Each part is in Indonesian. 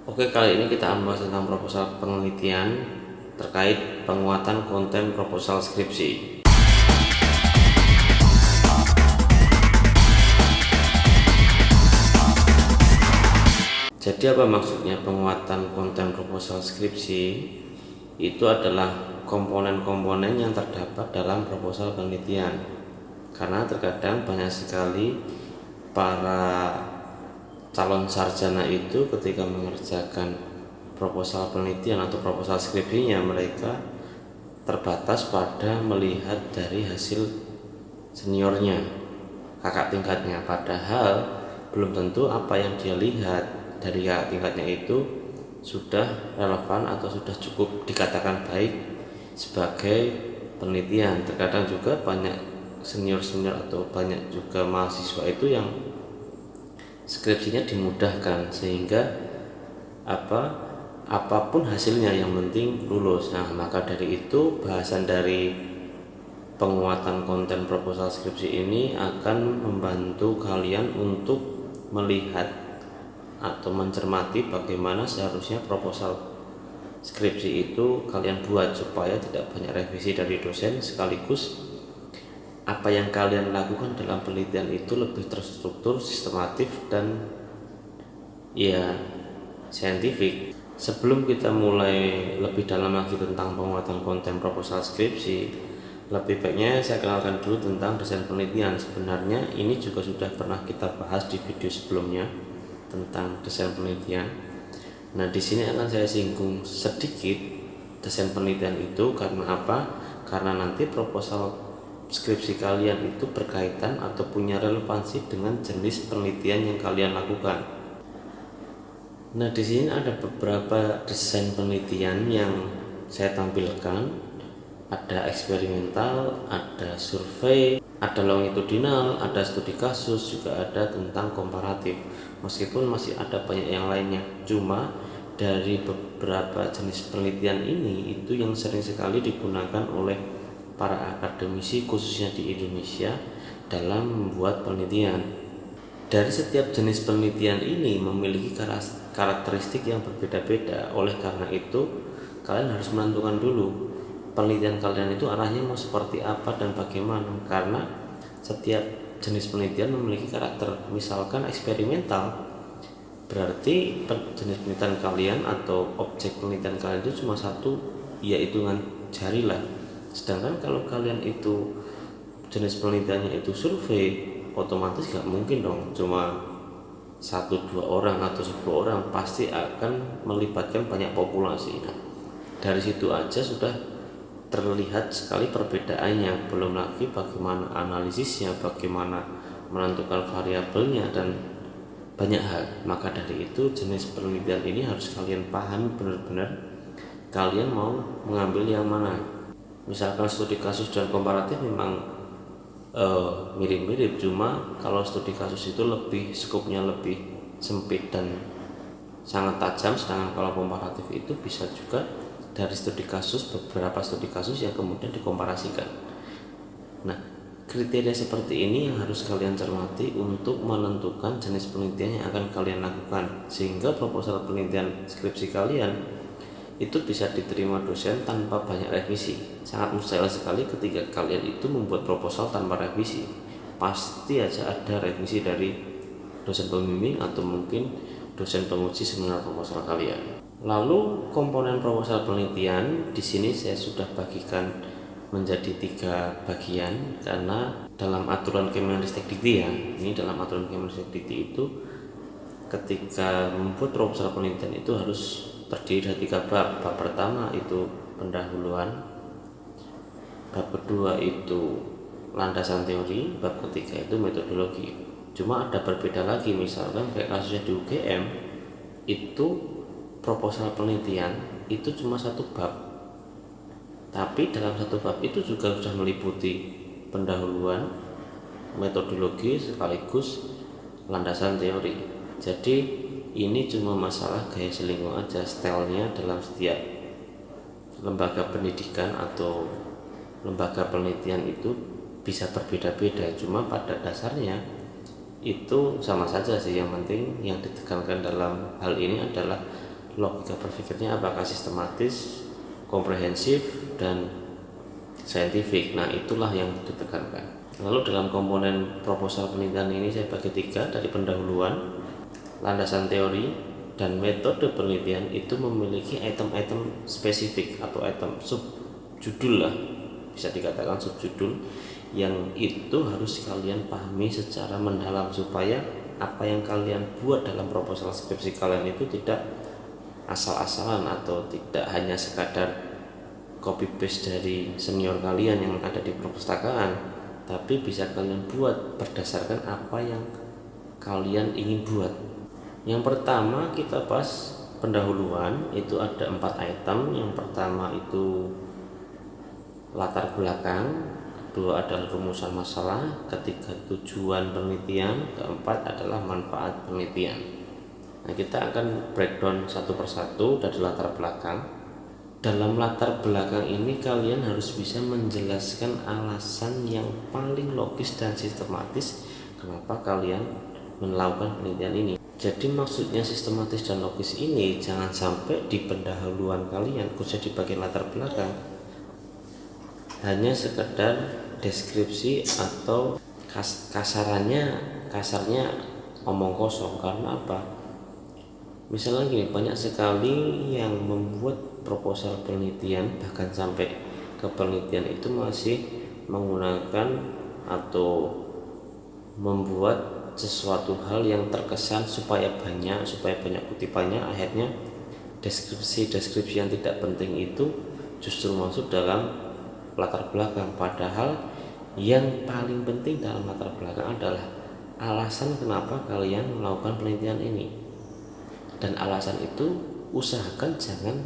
Oke, kali ini kita akan membahas tentang proposal penelitian terkait penguatan konten proposal skripsi. Jadi apa maksudnya penguatan konten proposal skripsi? Itu adalah komponen-komponen yang terdapat dalam proposal penelitian. Karena terkadang banyak sekali para calon sarjana itu ketika mengerjakan proposal penelitian atau proposal skripsinya, mereka terbatas pada melihat dari hasil seniornya, kakak tingkatnya, padahal belum tentu apa yang dia lihat dari kakak tingkatnya itu sudah relevan atau sudah cukup dikatakan baik sebagai penelitian. Terkadang juga banyak senior-senior atau banyak juga mahasiswa itu yang skripsinya dimudahkan sehingga apapun hasilnya yang penting lulus. Nah, maka dari itu bahasan dari penguatan konten proposal skripsi ini akan membantu kalian untuk melihat atau mencermati bagaimana seharusnya proposal skripsi itu kalian buat supaya tidak banyak revisi dari dosen, sekaligus apa yang kalian lakukan dalam penelitian itu lebih terstruktur, sistematif, dan ya saintifik. Sebelum kita mulai lebih dalam lagi tentang penguatan konten proposal skripsi, lebih baiknya saya kenalkan dulu tentang desain penelitian. Sebenarnya ini juga sudah pernah kita bahas di video sebelumnya tentang desain penelitian. Nah, di sini akan saya singgung sedikit desain penelitian itu karena apa? Karena nanti proposal skripsi kalian itu berkaitan atau punya relevansi dengan jenis penelitian yang kalian lakukan. Nah, di sini ada beberapa desain penelitian yang saya tampilkan. Ada eksperimental, ada survei, ada longitudinal, ada studi kasus, juga ada tentang komparatif. Meskipun masih ada banyak yang lainnya, cuma dari beberapa jenis penelitian ini itu yang sering sekali digunakan oleh para akademisi khususnya di Indonesia dalam membuat penelitian. Dari setiap jenis penelitian ini memiliki karakteristik yang berbeda-beda. Oleh karena itu, kalian harus menentukan dulu penelitian kalian itu arahnya mau seperti apa dan bagaimana. Karena setiap jenis penelitian memiliki karakter. Misalkan eksperimental, berarti jenis penelitian kalian atau objek penelitian kalian itu cuma satu, yaitu dengan jari lah. Sedangkan kalau kalian itu jenis penelitiannya itu survei, otomatis gak mungkin dong cuma 1-2 orang atau 10 orang, pasti akan melibatkan banyak populasi. Nah, dari situ aja sudah terlihat sekali perbedaannya. Belum lagi bagaimana analisisnya, bagaimana menentukan variabelnya, dan banyak hal. Maka dari itu jenis penelitian ini harus kalian pahami benar-benar kalian mau mengambil yang mana. Misalkan studi kasus dan komparatif memang mirip-mirip, cuma kalau studi kasus itu lebih skopnya lebih sempit dan sangat tajam, sedangkan kalau komparatif itu bisa juga dari studi kasus, beberapa studi kasus yang kemudian dikomparasikan. Nah, kriteria seperti ini yang harus kalian cermati untuk menentukan jenis penelitian yang akan kalian lakukan, sehingga proposal penelitian skripsi kalian itu bisa diterima dosen tanpa banyak revisi. Sangat mustahil sekali ketika kalian itu membuat proposal tanpa revisi. Pasti aja ada revisi dari dosen pembimbing atau mungkin dosen penguji seminar proposal kalian. Lalu komponen proposal penelitian di sini saya sudah bagikan menjadi 3 bagian karena dalam aturan Kemendikbud ya. Ini dalam aturan Kemendikbud itu ketika membuat proposal penelitian itu harus terdiri dari 3 bab. Bab pertama itu pendahuluan, bab kedua itu landasan teori, bab ketiga itu metodologi. Cuma ada berbeda lagi, misalkan kayak kasusnya di UGM itu proposal penelitian itu cuma 1 bab, tapi dalam 1 bab itu juga sudah meliputi pendahuluan, metodologi, sekaligus landasan teori. Jadi ini cuma masalah gaya selingkuh aja, stylenya dalam setiap lembaga pendidikan atau lembaga penelitian itu bisa berbeda-beda. Cuma pada dasarnya itu sama saja sih. Yang penting yang ditekankan dalam hal ini adalah logika berpikirnya apakah sistematis, komprehensif, dan saintifik. Nah, itulah yang ditekankan. Lalu dalam komponen proposal penelitian ini saya bagi 3, dari pendahuluan, landasan teori, dan metode penelitian. Itu memiliki item-item spesifik atau item subjudul lah, bisa dikatakan subjudul, yang itu harus kalian pahami secara mendalam supaya apa yang kalian buat dalam proposal skripsi kalian itu tidak asal-asalan atau tidak hanya sekadar copy paste dari senior kalian yang ada di perpustakaan, tapi bisa kalian buat berdasarkan apa yang kalian ingin buat. Yang pertama kita bahas pendahuluan, itu ada 4 item. Yang pertama itu latar belakang, kedua adalah rumusan masalah, ketiga tujuan penelitian, keempat adalah manfaat penelitian. Nah, kita akan breakdown satu persatu dari latar belakang. Dalam latar belakang ini kalian harus bisa menjelaskan alasan yang paling logis dan sistematis kenapa kalian melakukan penelitian ini. Jadi maksudnya sistematis dan logis ini jangan sampai di pendahuluan kalian, khususnya di bagian latar belakang, hanya sekedar deskripsi atau kasarnya omong kosong. Karena apa? Misalnya gini, banyak sekali yang membuat proposal penelitian, bahkan sampai ke penelitian itu masih menggunakan atau membuat sesuatu hal yang terkesan supaya banyak kutipannya. Akhirnya deskripsi yang tidak penting itu justru masuk dalam latar belakang, padahal yang paling penting dalam latar belakang adalah alasan kenapa kalian melakukan penelitian ini. Dan alasan itu usahakan jangan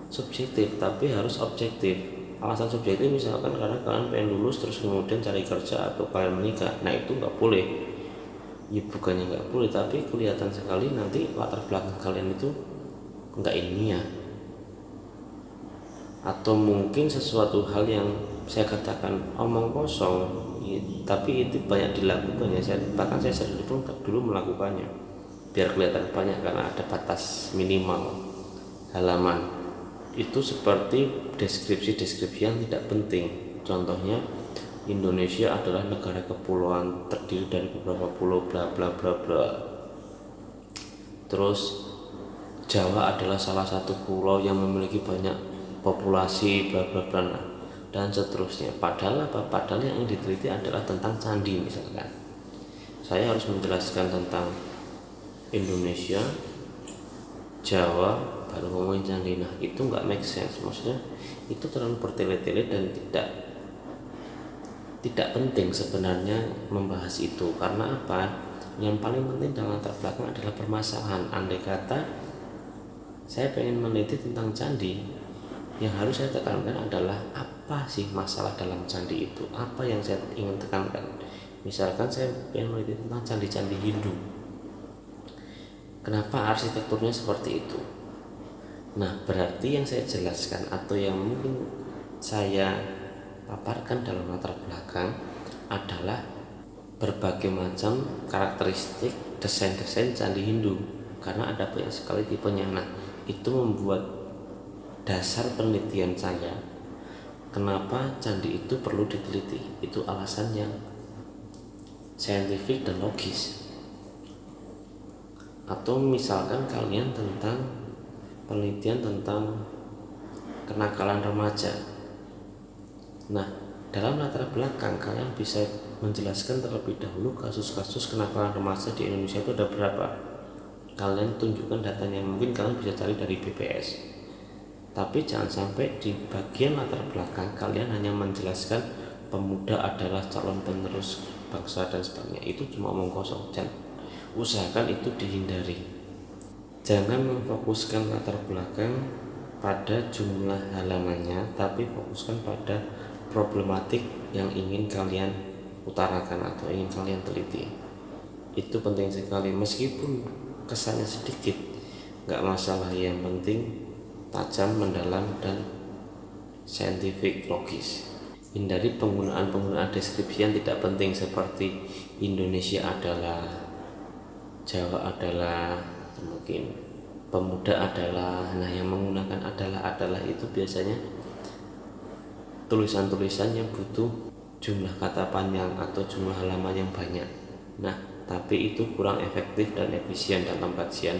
subjektif, tapi harus objektif. Alasan subjektif misalkan karena kalian pengen lulus terus kemudian cari kerja atau kalian menikah, nah itu nggak boleh. Ya bukannya nggak boleh, tapi kelihatan sekali nanti latar belakang kalian itu nggak ilmiah, atau mungkin sesuatu hal yang saya katakan omong kosong, tapi itu banyak dilakukan ya. Bahkan saya sendiri pun dulu melakukannya biar kelihatan banyak, karena ada batas minimal halaman. Itu seperti deskripsi yang tidak penting. Contohnya, Indonesia adalah negara kepulauan terdiri dari beberapa pulau bla bla bla bla. Terus Jawa adalah salah satu pulau yang memiliki banyak populasi bla bla bla, dan seterusnya. Padahal apa? Padahal yang diteliti adalah tentang candi misalkan. Saya harus menjelaskan tentang Indonesia, Jawa, baru ngomongin candi. Nah itu nggak make sense. Maksudnya itu terlalu bertele-tele dan tidak penting sebenarnya membahas itu. Karena apa? Yang paling penting dalam latar belakang adalah permasalahan. Andai kata saya pengen meneliti tentang candi, yang harus saya tekankan adalah apa sih masalah dalam candi itu, apa yang saya ingin tekankan. Misalkan saya pengen meneliti tentang candi-candi Hindu, kenapa arsitekturnya seperti itu. Nah berarti yang saya jelaskan atau yang mungkin saya paparkan dalam latar belakang adalah berbagai macam karakteristik desain candi Hindu, karena ada banyak sekali tipenya. Nah itu membuat dasar penelitian saya kenapa candi itu perlu diteliti. Itu alasan yang saintifik dan logis. Atau misalkan kalian tentang penelitian tentang kenakalan remaja, nah dalam latar belakang kalian bisa menjelaskan terlebih dahulu kasus-kasus kenakalan remaja di Indonesia itu ada berapa. Kalian tunjukkan datanya, mungkin kalian bisa cari dari BPS. Tapi jangan sampai di bagian latar belakang kalian hanya menjelaskan pemuda adalah calon penerus bangsa dan sebagainya. Itu cuma omong kosong. Jangan, usahakan itu dihindari. Jangan memfokuskan latar belakang pada jumlah halamannya, tapi fokuskan pada problematik yang ingin kalian utarakan atau ingin kalian teliti. Itu penting sekali, meskipun kesannya sedikit nggak masalah, yang penting tajam, mendalam, dan saintifik, logis. Hindari penggunaan deskripsi yang tidak penting seperti Indonesia adalah, Jawa adalah, mungkin pemuda adalah. Nah, yang menggunakan adalah itu biasanya tulisan-tulisan yang butuh jumlah kata panjang atau jumlah halaman yang banyak. Nah, tapi itu kurang efektif dan efisien dalam kajian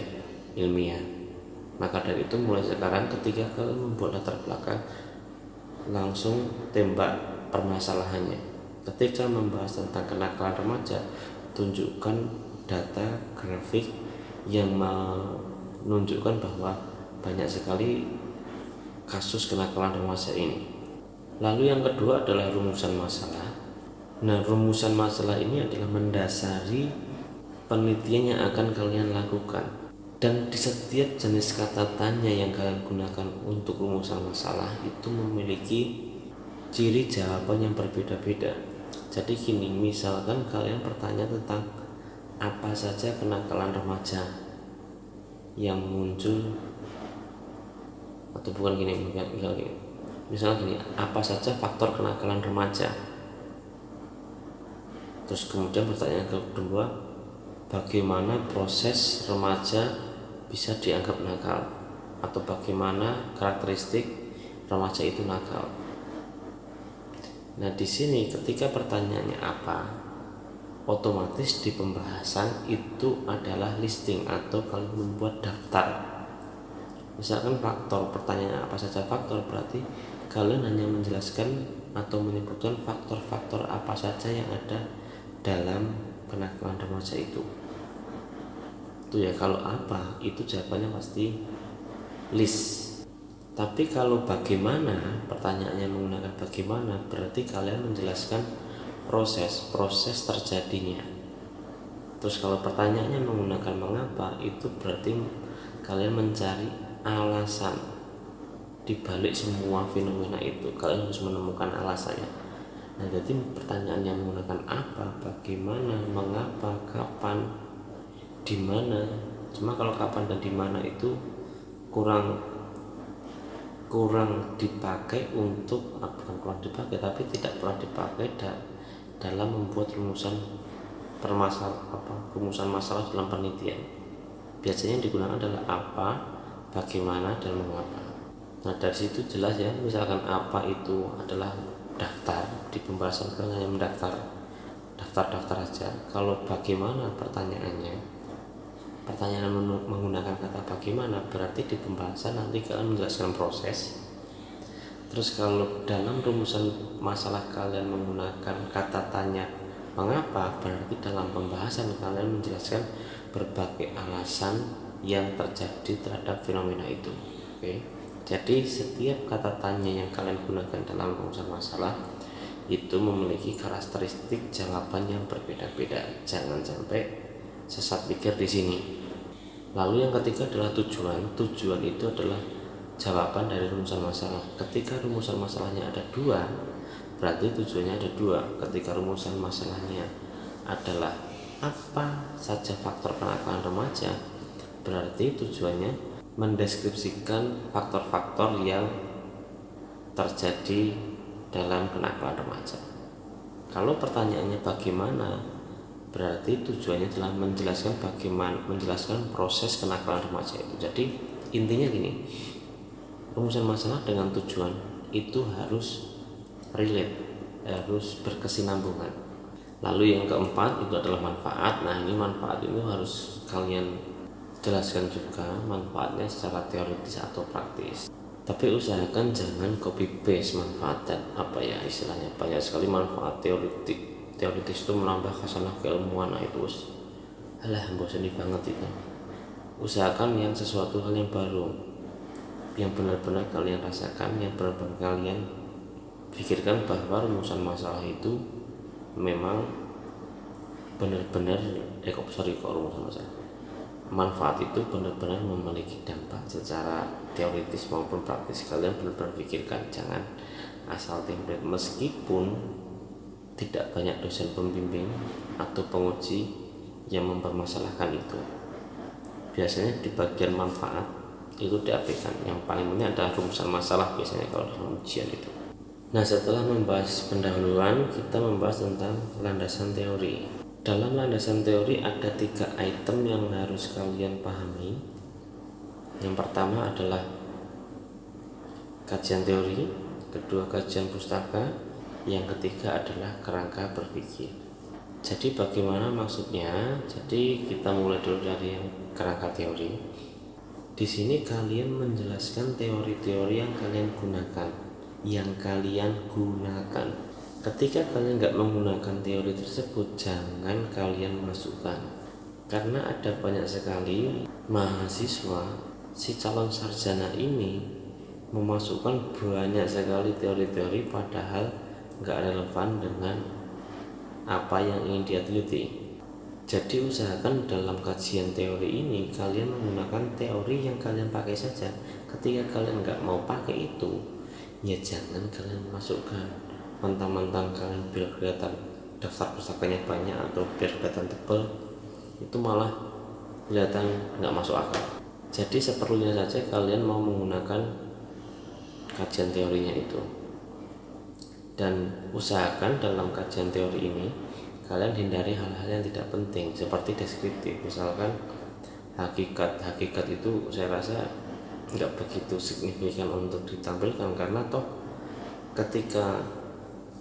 ilmiah. Maka dari itu mulai sekarang ketika kalian membuat latar belakang, langsung tembak permasalahannya. Ketika membahas tentang kenakalan remaja, tunjukkan data grafik yang menunjukkan bahwa banyak sekali kasus kenakalan remaja ini. Lalu yang kedua adalah rumusan masalah. Nah, rumusan masalah ini adalah mendasari penelitian yang akan kalian lakukan. Dan di setiap jenis kata tanya yang kalian gunakan untuk rumusan masalah itu memiliki ciri jawaban yang berbeda-beda. Jadi gini, misalkan kalian bertanya tentang apa saja kenakalan remaja yang muncul, atau bukan gini, misalnya gini, apa saja faktor kenakalan remaja. Terus kemudian pertanyaan kedua, bagaimana proses remaja bisa dianggap nakal, atau bagaimana karakteristik remaja itu nakal. Nah, di sini ketika pertanyaannya apa, otomatis di pembahasan itu adalah listing atau kalian membuat daftar. Misalkan faktor, pertanyaan apa saja faktor, berarti kalian hanya menjelaskan atau menyebutkan faktor-faktor apa saja yang ada dalam kenakalan remaja itu ya. Kalau apa, itu jawabannya pasti list. Tapi kalau bagaimana, pertanyaannya menggunakan bagaimana, berarti kalian menjelaskan proses terjadinya. Terus kalau pertanyaannya menggunakan mengapa, itu berarti kalian mencari alasan dibalik semua fenomena itu. Kalian harus menemukan alasannya. Nah, jadi pertanyaan yang menggunakan apa, bagaimana, mengapa, kapan, di mana. Cuma kalau kapan dan di mana itu kurang dipakai untuk, bukan kurang dipakai, tapi tidak pernah dipakai dalam membuat rumusan masalah dalam penelitian. Biasanya yang digunakan adalah apa, bagaimana, dan mengapa. Nah, dari situ jelas ya, misalkan apa itu adalah daftar, di pembahasan kalian hanya mendaftar daftar aja. Kalau bagaimana pertanyaannya, pertanyaan menggunakan kata bagaimana, berarti di pembahasan nanti kalian menjelaskan proses. Terus kalau dalam rumusan masalah kalian menggunakan kata tanya mengapa, berarti dalam pembahasan kalian menjelaskan berbagai alasan yang terjadi terhadap fenomena itu. Oke. Jadi setiap kata tanya yang kalian gunakan dalam rumusan masalah itu memiliki karakteristik jawaban yang berbeda-beda. Jangan sampai sesat pikir di sini. Lalu yang ketiga adalah tujuan. Tujuan itu adalah jawaban dari rumusan masalah. Ketika rumusan masalahnya ada dua, berarti tujuannya ada dua. Ketika rumusan masalahnya adalah apa saja faktor kenakalan remaja, berarti tujuannya mendeskripsikan faktor-faktor yang terjadi dalam kenakalan remaja. Kalau pertanyaannya bagaimana, berarti tujuannya adalah menjelaskan proses kenakalan remaja itu. Jadi intinya gini, rumusan masalah dengan tujuan itu harus relate, harus berkesinambungan. Lalu yang keempat itu adalah manfaat. Nah, ini manfaat itu harus kalian jelaskan juga manfaatnya secara teoritis atau praktis. Tapi usahakan jangan copy paste manfaat dan istilahnya banyak sekali manfaat teoritis itu menambah khasanah keilmuan. Nah, itu bosan banget itu. Usahakan yang sesuatu hal yang baru, yang benar-benar kalian rasakan, yang benar-benar kalian pikirkan bahwa rumusan masalah itu memang benar-benar rumusan masalah, manfaat itu benar-benar memiliki dampak secara teoritis maupun praktis. Kalian benar-benar pikirkan, jangan asal template. Meskipun tidak banyak dosen pembimbing atau penguji yang mempermasalahkan itu, biasanya di bagian manfaat itu diabaikan. Yang paling penting adalah rumusan masalah biasanya kalau dalam ujian itu. Nah, setelah membahas pendahuluan, kita membahas tentang landasan teori. Dalam landasan teori ada 3 item yang harus kalian pahami. Yang pertama adalah kajian teori, kedua kajian pustaka, yang ketiga adalah kerangka berpikir. Jadi bagaimana maksudnya? Jadi kita mulai dulu dari yang kerangka teori. Di sini kalian menjelaskan teori-teori yang kalian gunakan, Ketika kalian nggak menggunakan teori tersebut, jangan kalian masukkan, karena ada banyak sekali mahasiswa si calon sarjana ini memasukkan banyak sekali teori-teori padahal nggak relevan dengan apa yang ingin dia teliti. Jadi usahakan dalam kajian teori ini kalian menggunakan teori yang kalian pakai saja. Ketika kalian nggak mau pakai itu, ya jangan kalian masukkan. Mentang-mentang kalian biar kelihatan daftar pustakanya banyak atau biar kelihatan tebal, itu malah kelihatan nggak masuk akal. Jadi seperlunya saja kalian mau menggunakan kajian teorinya itu. Dan usahakan dalam kajian teori ini kalian hindari hal-hal yang tidak penting seperti deskriptif. Misalkan hakikat itu saya rasa nggak begitu signifikan untuk ditampilkan, karena toh ketika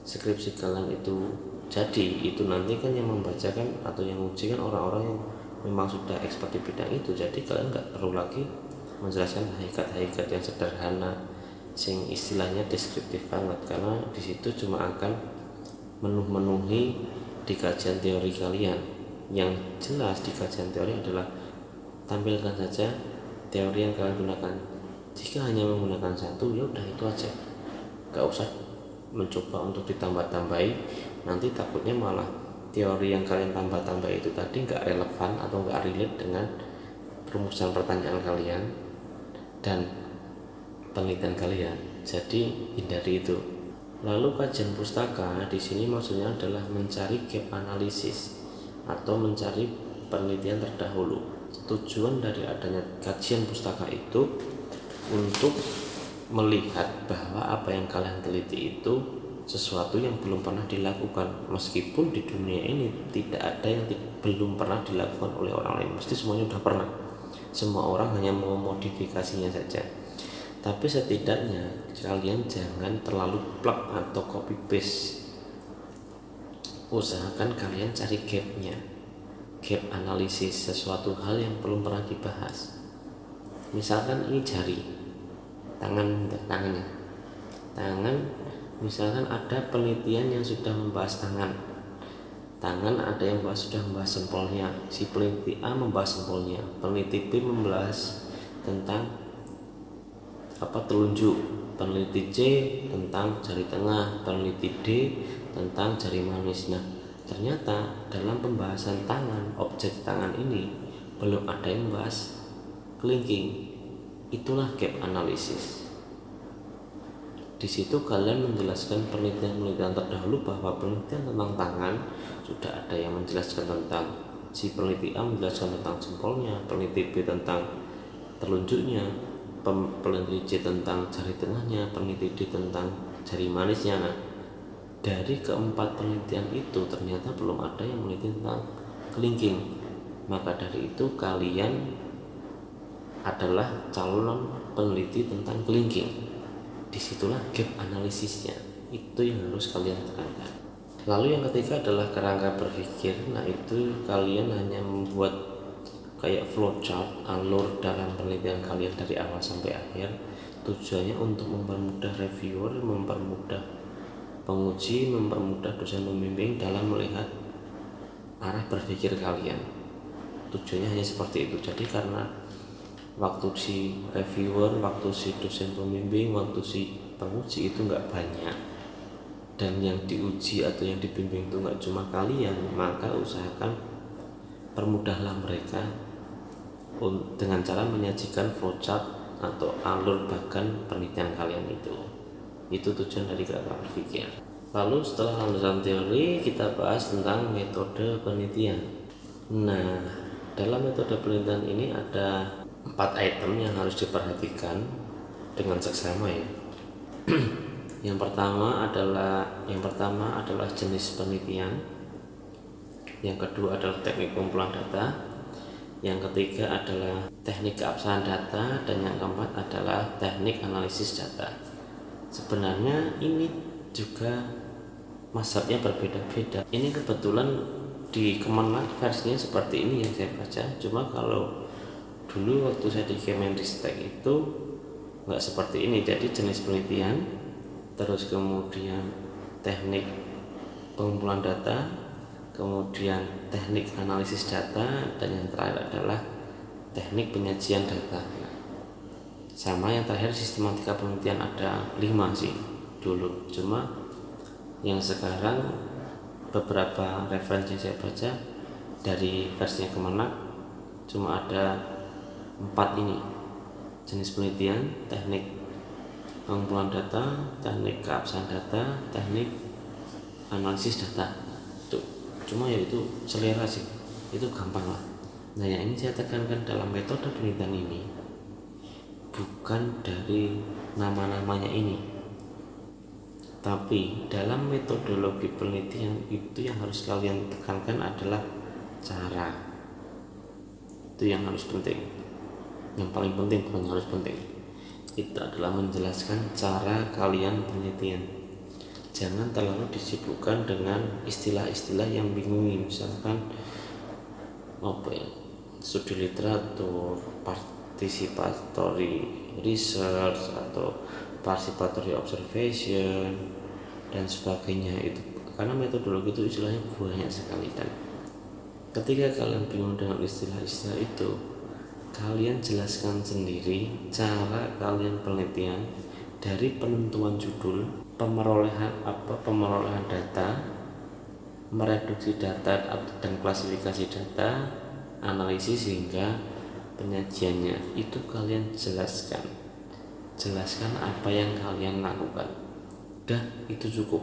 skripsi kalian itu jadi, itu nanti kan yang membacakan atau yang menguji kan orang-orang yang memang sudah expert di bidang itu. Jadi kalian nggak perlu lagi menjelaskan hakikat yang sederhana sing istilahnya deskriptif banget, karena di situ cuma akan memenuhi di kajian teori kalian. Yang jelas di kajian teori adalah tampilkan saja teori yang kalian gunakan. Jika hanya menggunakan satu, ya udah itu aja, gak usah mencoba untuk ditambah-tambahi. Nanti takutnya malah teori yang kalian tambah-tambah itu tadi gak relevan atau gak relate dengan rumusan pertanyaan kalian dan penelitian kalian. Jadi hindari itu. Lalu kajian pustaka di sini maksudnya adalah mencari gap analisis atau mencari penelitian terdahulu. Tujuan dari adanya kajian pustaka itu untuk melihat bahwa apa yang kalian teliti itu sesuatu yang belum pernah dilakukan. Meskipun di dunia ini tidak ada yang belum pernah dilakukan oleh orang lain, mesti semuanya sudah pernah. Semua orang hanya mau modifikasinya saja. Tapi setidaknya kalian jangan terlalu plug atau copy paste. Usahakan kalian cari gapnya, gap analisis sesuatu hal yang belum pernah dibahas. Misalkan ini jari, tangan, misalkan ada penelitian yang sudah membahas tangan ada yang sudah membahas jempolnya, si peneliti A membahas jempolnya, peneliti B membahas tentang telunjuk, peneliti C tentang jari tengah, peneliti D tentang jari manis. Nah, ternyata dalam pembahasan tangan, objek tangan ini belum ada yang membahas kelingking. Itulah gap analisis. Di situ kalian menjelaskan penelitian terdahulu bahwa penelitian tentang tangan sudah ada yang menjelaskan tentang, si peneliti A menjelaskan tentang jempolnya, peneliti B tentang telunjuknya, peneliti C tentang jari tengahnya, peneliti D tentang jari manisnya. Nah, dari keempat penelitian itu ternyata belum ada yang meneliti tentang kelingking. Maka dari itu kalian adalah calon peneliti tentang kelingking. Disitulah gap analisisnya, itu yang harus kalian tekankan. Lalu yang ketiga adalah kerangka berpikir. Nah, itu kalian hanya membuat kayak flowchart, alur dalam penelitian kalian dari awal sampai akhir. Tujuannya untuk mempermudah reviewer, mempermudah penguji, mempermudah dosen pembimbing dalam melihat arah berpikir kalian. Tujuannya hanya seperti itu. Jadi karena waktu si reviewer, waktu si dosen pembimbing, waktu si penguji itu nggak banyak, dan yang diuji atau yang dibimbing itu nggak cuma kalian, maka usahakan permudahlah mereka dengan cara menyajikan flowchart atau alur bahkan penelitian kalian itu. Itu tujuan dari kerangka berpikir. Lalu setelah landasan teori, kita bahas tentang metode penelitian. Nah, dalam metode penelitian ini ada 4 item yang harus diperhatikan dengan seksama ya. Yang pertama adalah jenis penelitian. Yang kedua adalah teknik pengumpulan data. yang ketiga adalah teknik keabsahan data, dan yang keempat adalah teknik analisis data. Sebenarnya ini juga mazhabnya berbeda-beda. Ini kebetulan di Kemenag versinya seperti ini yang saya baca. Cuma kalau dulu waktu saya di Kemenristek itu nggak seperti ini. Jadi jenis penelitian, terus kemudian teknik pengumpulan data, kemudian teknik analisis data, dan yang terakhir adalah teknik penyajian data. Sama yang terakhir sistematika penelitian, ada 5 sih dulu. Cuma yang sekarang beberapa referensi saya baca dari versinya Kemenag cuma ada 4 ini: jenis penelitian, teknik pengumpulan data, teknik keabsahan data, teknik analisis data. Tuh, cuma ya itu selera sih, itu gampang lah. Nah, yang ini saya tekankan dalam metode penelitian ini bukan dari nama-namanya ini, tapi dalam metodologi penelitian itu yang harus kalian tekankan adalah cara. Itu yang harus penting, yang paling penting, bukan harus penting, itu adalah menjelaskan cara kalian penelitian. Jangan terlalu disibukkan dengan istilah-istilah yang bingung, misalkan studi literatur, participatory research, atau participatory observation, dan sebagainya. Itu karena metodologi itu istilahnya banyak sekali, dan ketika kalian bingung dengan istilah-istilah itu, kalian jelaskan sendiri cara kalian penelitian dari penentuan judul, pemerolehan data, mereduksi data dan klasifikasi data, analisis hingga penyajiannya. Itu kalian jelaskan apa yang kalian lakukan. Dah, itu cukup.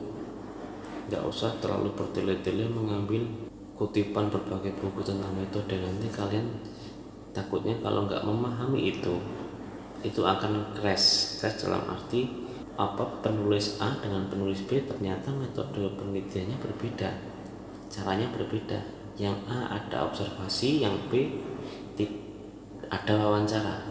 Nggak usah terlalu bertele-tele mengambil kutipan berbagai buku tentang metode. Nanti kalian takutnya kalau nggak memahami itu akan crash dalam arti penulis A dengan penulis B ternyata metode penelitiannya berbeda, caranya berbeda. Yang A ada observasi, yang B ada wawancara.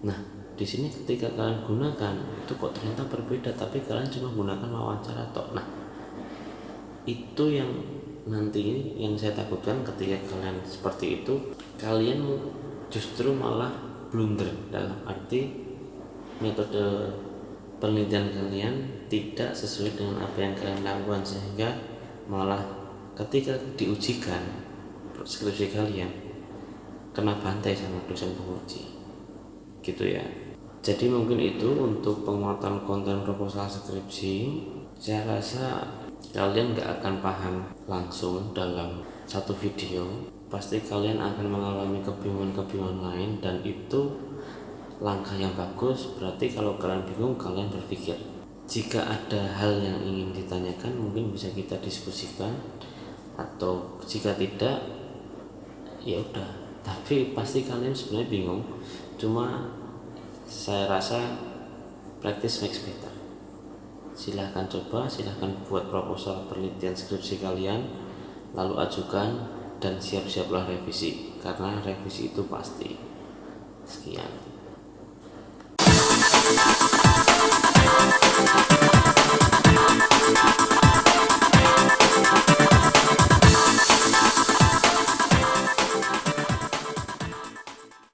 Nah, di sini ketika kalian gunakan itu kok ternyata berbeda, tapi kalian cuma gunakan wawancara toh. Nah, itu yang nanti yang saya takutkan ketika kalian seperti itu, kalian justru malah blunder, dalam arti metode penelitian kalian tidak sesuai dengan apa yang kalian lakukan, sehingga malah ketika diujikan skripsi kalian kena bantai sama dosen penguji gitu ya. Jadi mungkin itu untuk penguatan konten proposal skripsi. Saya rasa kalian gak akan paham langsung dalam satu video, pasti kalian akan mengalami kebingungan-kebingungan lain, dan itu langkah yang bagus. Berarti kalau kalian bingung, kalian berpikir. Jika ada hal yang ingin ditanyakan, mungkin bisa kita diskusikan, atau jika tidak, ya udah. Tapi pasti kalian sebenarnya bingung. Cuma saya rasa practice makes better. Silahkan coba, silahkan buat proposal penelitian skripsi kalian, lalu ajukan, dan siap-siaplah revisi, karena revisi itu pasti. Sekian.